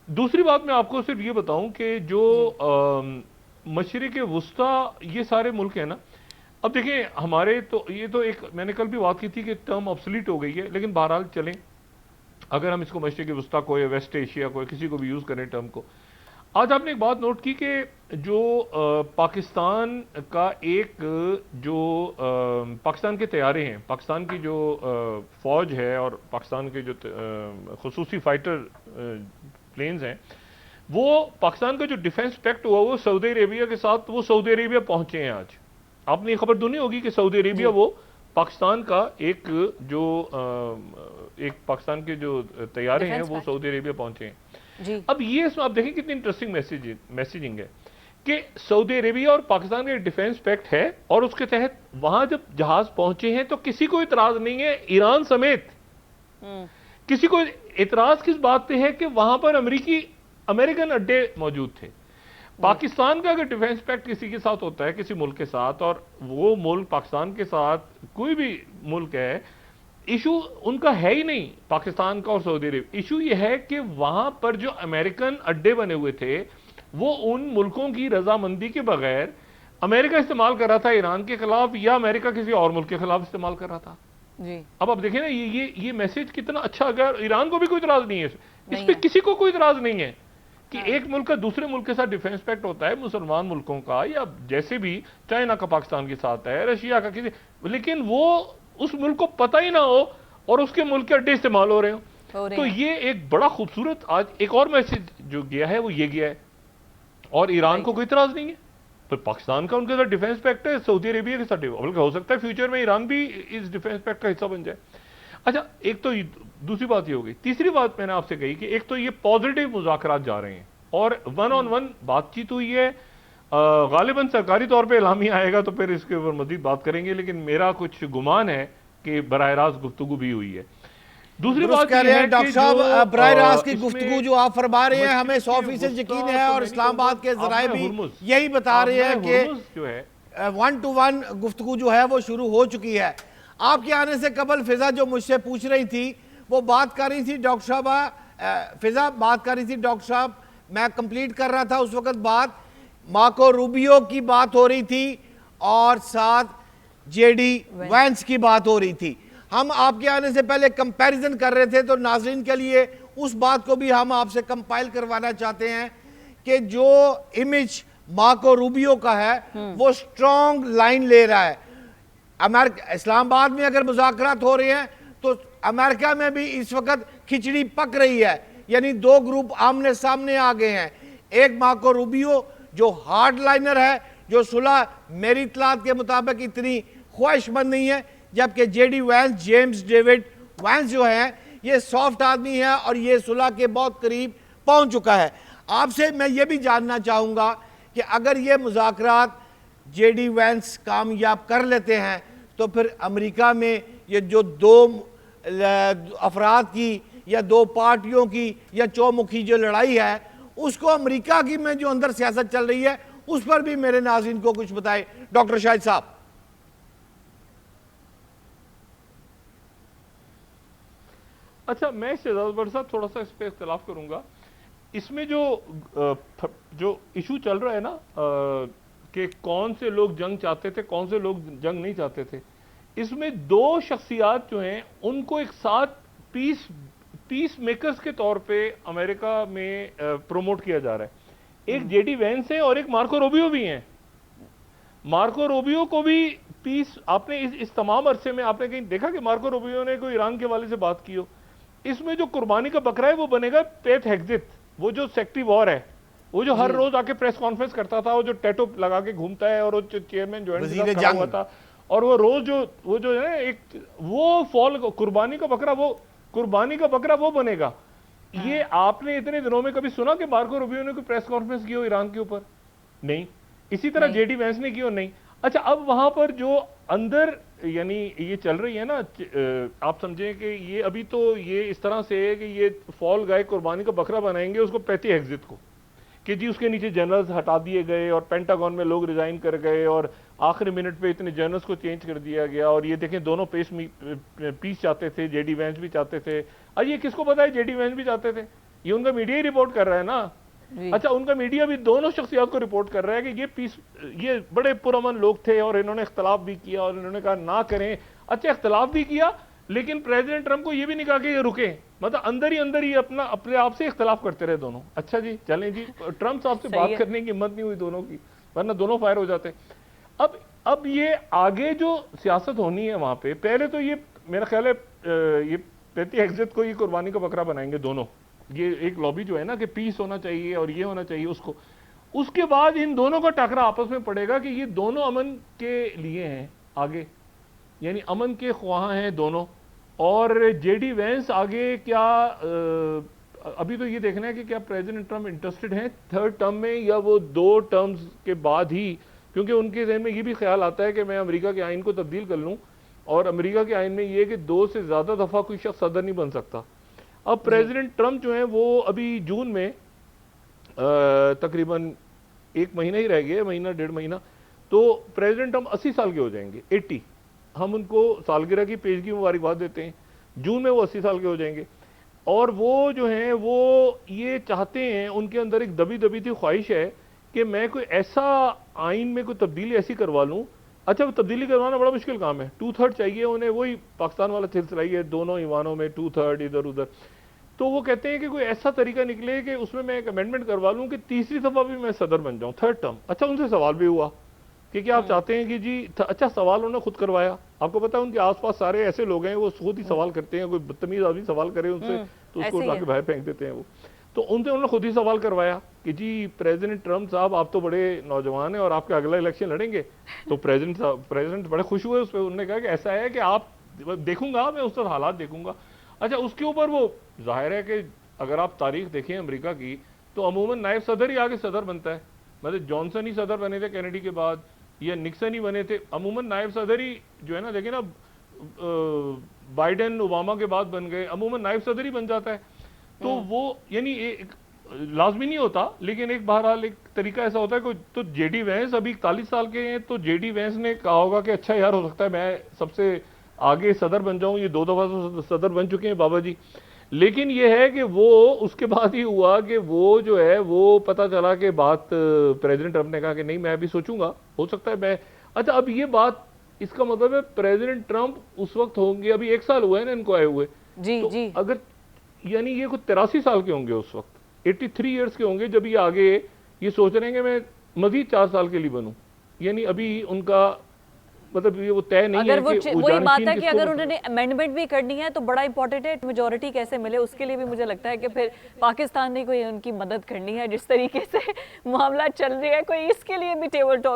दूसरी बात मैं आपको सिर्फ ये बताऊं कि जो जी। मशरिक़ वुस्ता ये सारे मुल्क हैं ना, अब देखिए हमारे तो ये तो एक मैंने कल भी बात की थी कि टर्म ऑब्सोलीट हो गई है, लेकिन बहरहाल चलें, अगर हम इसको मशरिक़ वुस्ता को या वेस्ट एशिया को या किसी को भी यूज़ करें टर्म को। आज आपने एक बात नोट की कि जो पाकिस्तान का एक जो पाकिस्तान के तैयारे हैं, पाकिस्तान की जो फ़ौज है और पाकिस्तान के जो खुसूसी फाइटर प्लेन्स हैं, वो पाकिस्तान का जो डिफेंस पैक्ट हुआ वो सऊदी अरेबिया के साथ, वो सऊदी अरेबिया पहुंचे हैं आज। आपने ये खबर सुनी होगी कि सऊदी अरेबिया जी। वो पाकिस्तान का एक जो एक पाकिस्तान के जो तैयारे हैं डिफेंस वो पैक्ट। सऊदी अरेबिया पहुंचे हैं। जी। अब ये इसमें आप देखें कितनी इंटरेस्टिंग मैसेजिंग है कि सऊदी अरेबिया और पाकिस्तान का डिफेंस पैक्ट है और उसके तहत वहां जब जहाज पहुंचे हैं तो किसी को इतराज नहीं है, ईरान समेत हम्म। किसी को इतराज किस बात पे है कि वहां पर अमेरिकन अड्डे मौजूद थे। जी। पाकिस्तान का अगर डिफेंस पैक्ट किसी के साथ होता है, किसी मुल्क के साथ, और वो मुल्क पाकिस्तान के साथ कोई भी मुल्क है, इशू उनका है ही नहीं पाकिस्तान का और सऊदी अरेबिया। इशू ये है कि वहां पर जो अमेरिकन अड्डे बने हुए थे वो उन मुल्कों की रजामंदी के बगैर अमेरिका इस्तेमाल कर रहा था ईरान के खिलाफ, या अमेरिका किसी और मुल्क के खिलाफ इस्तेमाल कर रहा था। जी। अब आप देखें ना, ये मैसेज कितना अच्छा। अगर ईरान को भी कोई इतराज नहीं है इस नहीं पे, है। किसी को कोई इतराज नहीं है कि हाँ। एक मुल्क का दूसरे मुल्क के साथ डिफेंस पैक्ट होता है, मुसलमान मुल्कों का या जैसे भी चाइना का पाकिस्तान के साथ है, रशिया का किसी, लेकिन वो उस मुल्क को पता ही ना हो और उसके मुल्क के अड्डे इस्तेमाल हो रहे हो। हो रहे तो हैं। ये एक बड़ा खूबसूरत आज एक और मैसेज जो गया है वो ये गया है, और ईरान को राइट। कोई इतराज नहीं है। पर पाकिस्तान का उनके साथ डिफेंस पैक्ट है, सऊदी अरेबिया के साथ, बल्कि हो सकता है फ्यूचर में ईरान भी इस डिफेंस पैक्ट का हिस्सा बन जाए। अच्छा, एक तो दूसरी बात ये हो गई। तीसरी बात मैंने आपसे कही कि एक तो ये पॉजिटिव मुज़ाकरात जा रहे हैं और वन ऑन वन बातचीत हुई है। गालिबन सरकारी तौर पे एलामिया आएगा तो फिर इसके ऊपर मजीद बात करेंगे, लेकिन मेरा कुछ गुमान है कि बराह रास्त गुफ्तगू भी हुई है। दूसरी जी। दुरुस्त बात कह यह रहे है हैं डॉक्टर कि जो साहब, बराह रास्त की गुफ्तगू इसमें जो आप फरमा रहे हैं हमें मशरिक़ 100% यकीन वुस्ता है, तो और मैं नहीं कहूंगा, इस्लामाबाद के जराए आपने भी हुर्मुज़ यही बता रहे आपने हैं कि हुर्मुज़ जो है 1-to-1 गुफ्तगू जो है वो शुरू हो चुकी है। आपके आने से कबल फिजा जो मुझसे पूछ रही थी वो बात कर रही थी डॉक्टर साहब, फिजा बात कर रही थी डॉक्टर साहब, मैं कंप्लीट कर रहा था उस वक्त बात, मार्को रूबियो की बात हो रही थी और साथ जेडी वैंस की बात हो रही थी। हम आपके आने से पहले कंपैरिजन कर रहे थे, तो नाजरीन के लिए उस बात को भी हम आपसे कंपाइल करवाना चाहते हैं कि जो इमेज मार्को रूबियो का है वो स्ट्रॉन्ग लाइन ले रहा है। अमेरिका इस्लामाबाद में अगर मुज़ाकरात हो रहे हैं तो अमेरिका में भी इस वक्त खिचड़ी पक रही है, यानी दो ग्रुप आमने सामने आ गए हैं। एक मार्को रूबियो जो हार्ड लाइनर है, जो सुलह मेरी इतलात के मुताबिक इतनी ख्वाहिशमंद नहीं है, जबकि JD Vance, James David Vance जो है ये सॉफ्ट आदमी है और ये सुलह के बहुत करीब पहुंच चुका है। आपसे मैं ये भी जानना चाहूँगा कि अगर ये मुज़ाकरात जेडी वैंस कामयाब कर लेते हैं तो फिर अमेरिका में ये जो दो अफराद की या दो पार्टियों की या चौमुखी जो लड़ाई है उसको अमेरिका की में जो अंदर सियासत चल रही है उस पर भी मेरे नाज़रीन को कुछ बताएं डॉक्टर शाहिद साहब। अच्छा, मैं शहजाद बट साहब थोड़ा सा इस पर इख्तलाफ करूंगा। इसमें जो इशू चल रहा है ना कि कौन से लोग जंग चाहते थे, कौन से लोग जंग नहीं चाहते थे, इसमें दो शख्सियात जो हैं उनको एक साथ पीस मेकर्स के तौर पे अमेरिका में प्रमोट किया जा रहा है। एक जेडी वैंस है और एक मार्को रूबियो भी हैं। मार्को रूबियो को भी पीस, आपने इस तमाम अरसे में आपने कहीं देखा कि मार्को रूबियो ने कोई ईरान के वाले से बात की हो? इसमें जो कुर्बानी का बकरा है वो बनेगा पेट हेग्जिट, वो जो सेक्रेटरी वॉर है, वो जो हर रोज आके प्रेस कॉन्फ्रेंस करता था, वो जो टैटू लगा के घूमता है और वो चेयरमैन ज्वाइंट के साथ खड़ा हुआ था, और वो रोज जो है ना एक वो फॉल कुर्बानी का बकरा, वो कुर्बानी का बकरा वो बनेगा। ये आपने इतने दिनों में कभी सुना कि मार्को रूबियो ने कोई प्रेस कॉन्फ्रेंस की हो ईरान के ऊपर? नहीं। इसी तरह जेडी वैंस ने की हो? नहीं। अच्छा, अब वहां पर जो अंदर यानी ये चल रही है ना, आप समझें कि ये अभी तो ये इस तरह से है कि ये फॉल गाय कुर्बानी का बकरा बनाएंगे उसको पैती एग्जिट को, कि जी उसके नीचे जनरल्स हटा दिए गए और पेंटागन में लोग रिजाइन कर गए और आखिरी मिनट पे इतने जनरल्स को चेंज कर दिया गया, और ये देखें दोनों पीस चाहते थे, जेडी वैंस भी चाहते थे। अब ये किसको पता है जेडी वैंस भी चाहते थे? ये उनका मीडिया ही रिपोर्ट कर रहा है ना। अच्छा, उनका मीडिया भी दोनों शख्सियात को रिपोर्ट कर रहा है कि ये बड़े पुरअमन लोग थे और इन्होंने इख्तलाफ भी किया और इन्होंने कहा ना करें। अच्छा, इख्तलाफ भी किया, लेकिन प्रेसिडेंट ट्रंप को ये भी नहीं कहा कि ये रुके, मतलब अंदर ही अपने आप से इख्तलाफ करते रहे दोनों। अच्छा जी, चलें जी, ट्रंप साहब से बात करने की हिम्मत नहीं हुई दोनों की, वरना दोनों फायर हो जाते। अब ये आगे जो सियासत होनी है वहां पे, पहले तो ये मेरा ख्याल है ये पैती हेग्सेथ को ये कुर्बानी का बकरा बनाएंगे दोनों। ये एक लॉबी जो है ना कि पीस होना चाहिए और ये होना चाहिए उसको, उसके बाद इन दोनों का टकरा आपस में पड़ेगा कि ये दोनों अमन के लिए हैं आगे, यानी अमन के ख्वाह हैं दोनों। और जेडी वेंस आगे क्या अभी तो ये देखना है कि क्या प्रेसिडेंट ट्रंप इंटरेस्टेड हैं थर्ड टर्म में या वो 2 टर्म्स के बाद ही, क्योंकि उनके जहन में ये भी ख्याल आता है कि मैं अमेरिका के आइन को तब्दील कर लूँ, और अमेरिका के आइन में ये है कि 2 से ज़्यादा दफ़ा कोई शख्स सदर नहीं बन सकता। अब प्रेसिडेंट ट्रंप जो है वो अभी जून में तकरीबन 1 महीना ही रह गया, महीना 1.5 महीना, तो प्रेसिडेंट ट्रंप 80 साल के हो जाएंगे, 80। हम उनको सालगिरह की पेशगी मुबारकबाद देते हैं, जून में वो 80 साल के हो जाएंगे। और वो जो हैं वो ये चाहते हैं, उनके अंदर एक दबी दबी थी ख्वाहिश है कि मैं कोई ऐसा आइन में कोई तब्दीली ऐसी करवा लूँ। अच्छा, वो तब्दीली करवाना बड़ा मुश्किल काम है, 2/3 चाहिए उन्हें, वही पाकिस्तान वाला सिलसिला ही है, दोनों ईवानों में 2/3 इधर उधर। तो वो कहते हैं कि कोई ऐसा तरीका निकले कि उसमें मैं एक अमेंडमेंट करवा लूँ कि तीसरी दफ़ा भी मैं सदर बन जाऊँ, थर्ड टर्म। अच्छा, उनसे सवाल भी हुआ कि क्या आप चाहते हैं कि जी, अच्छा सवाल उन्होंने खुद करवाया। आपको पता है उनके आसपास सारे ऐसे लोग हैं वो खुद ही सवाल करते हैं, कोई बदतमीज आदमी सवाल करे उनसे तो उसको उठा के बाहर फेंक देते हैं वो। तो उन्होंने खुद ही सवाल करवाया कि जी प्रेसिडेंट ट्रंप साहब, आप तो बड़े नौजवान हैं और आपका अगला इलेक्शन लड़ेंगे। तो प्रेसिडेंट बड़े खुश हुए उस पर, उन्होंने कहा कि ऐसा है कि आप देखूंगा, मैं उस वक्त हालात देखूंगा। अच्छा, उसके ऊपर वो जाहिर है कि अगर आप तारीख देखें अमेरिका की, तो अमूमन नायब सदर ही आगे सदर बनता है। मतलब जॉनसन ही सदर बने थे कैनेडी के बाद, या निक्सन ही बने थे, अमूमन नायब सदर ही जो है ना, देखिए ना बाइडेन ओबामा के बाद बन गए, अमूमन नायब सदर ही बन जाता है। तो वो यानी एक लाजमी नहीं होता, लेकिन एक बहरहाल एक तरीका ऐसा होता है। कोई तो जेडी वेंस अभी 41 साल के हैं, तो जेडी वेंस ने कहा होगा कि अच्छा यार, हो सकता है मैं सबसे आगे सदर बन जाऊं, ये 2 दफा तो सदर बन चुके हैं बाबा जी। लेकिन ये है कि वो उसके बाद ही हुआ कि वो जो है वो पता चला कि बात प्रेसिडेंट ट्रंप ने कहा कि नहीं, मैं अभी सोचूंगा, हो सकता है मैं। अच्छा, अब ये बात, इसका मतलब है प्रेसिडेंट ट्रंप उस वक्त होंगे, अभी 1 साल हुआ है ना इनको आए हुए, जी तो जी, अगर यानी ये कुछ 83 साल के होंगे उस वक्त, 83 ईयर्स के होंगे जब ये आगे ये सोच रहे हैं कि मैं मजीद 4 साल के लिए बनूं। यानी अभी उनका मतलब ये वो तय नहीं अगर है वो कि वही बात है कि किसको अगर उन्होंने अमेंडमेंट भी करनी है तो बड़ा इंपॉर्टेंट है मेजोरिटी कैसे मिले, उसके लिए भी मुझे लगता है कि फिर पाकिस्तान ने कोई उनकी मदद करनी है। जिस तरीके से मामला चल रहा है, कोई इसके लिए भी टेबल टॉक